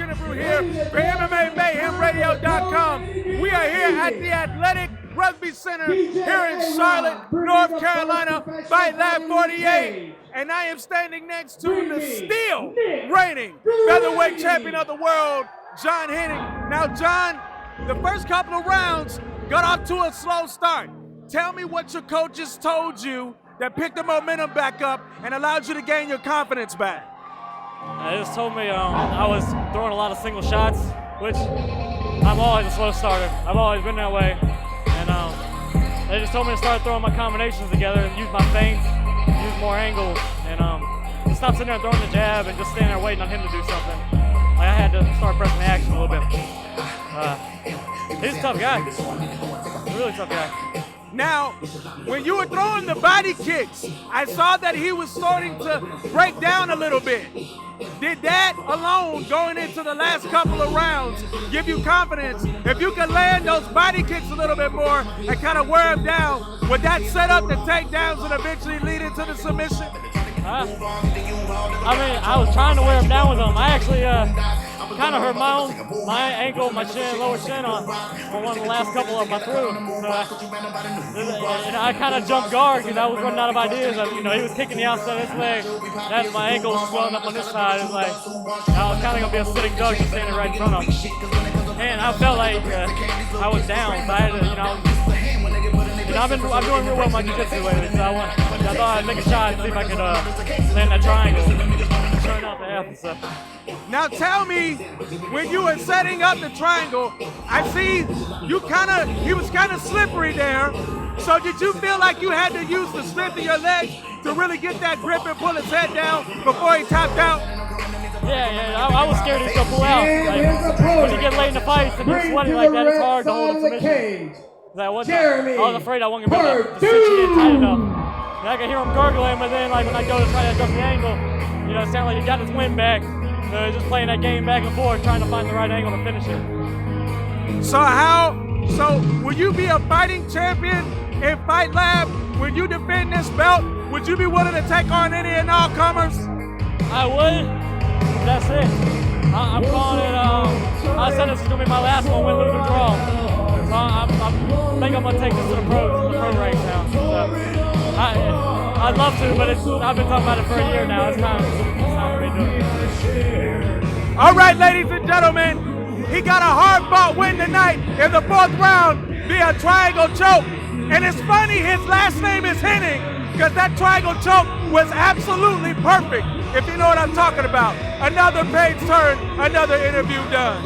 Kennebrew here for MMAMayhemRadio.com. We are here at the Athletic Rugby Center here in Charlotte, North Carolina, Fight Lab 48. And I am standing next to the still reigning featherweight champion of the world, John Henning. Now, John, the first couple of rounds got off to a slow start. Tell me what your coaches told you that picked the momentum back up and allowed you to gain your confidence back. They just told me I was throwing a lot of single shots, which I'm always a slow starter. I've always been that way. And they just told me to start throwing my combinations together and use my feints, use more angles, and just stop sitting there and throwing the jab and just standing there waiting on him to do something. Like I had to start pressing the action a little bit. He's a tough guy. He's a really tough guy. Now, when you were throwing the body kicks, I saw that he was starting to break down a little bit. Did that alone, going into the last couple of rounds, give you confidence? If you could land those body kicks a little bit more and kind of wear him down, would that set up the takedowns and eventually lead into the submission? I mean, I was trying to wear him down with them. I actually kind of hurt my ankle, my chin, lower chin on one of the last couple of them I threw. So I kind of jumped guard because I was running out of ideas. He was kicking the outside of his leg. That's my ankle was swelling up on this side. It's like I was kind of gonna be a sitting duck just standing right in front of him. And I felt like I was down, so I had to, I'm doing real well in my jiu-jitsu lately, so I thought I'd make a shot and see if I could land that triangle. Turn out to happen, so. Now tell me, when you were setting up the triangle, I see he was kind of slippery there. So did you feel like you had to use the strength of your legs to really get that grip and pull his head down before he tapped out? Yeah, I was scared he was gonna pull out. Like, when you get late in the fights and you're sweating like that, it's hard to hold a submission. I was afraid I wasn't gonna be able to sit tight enough. And I could hear him gurgling, but then like when I go to try to adjust the angle, it sounded like he got his wind back. Just playing that game back and forth, trying to find the right angle to finish it. So will you be a fighting champion in Fight Lab? When you defend this belt, would you be willing to take on any and all comers? I would. That's it. I'm calling it. I said this is gonna be my last one, win, lose, or draw. So I think I'm gonna take this to the pro ranks now. So I'd love to, but I've been talking about it for a year now. It's time for me to do it. All right, ladies and gentlemen, he got a hard-fought win tonight in the fourth round via triangle choke. And it's funny, his last name is Henning, because that triangle choke was absolutely perfect, if you know what I'm talking about. Another page turn, another interview done.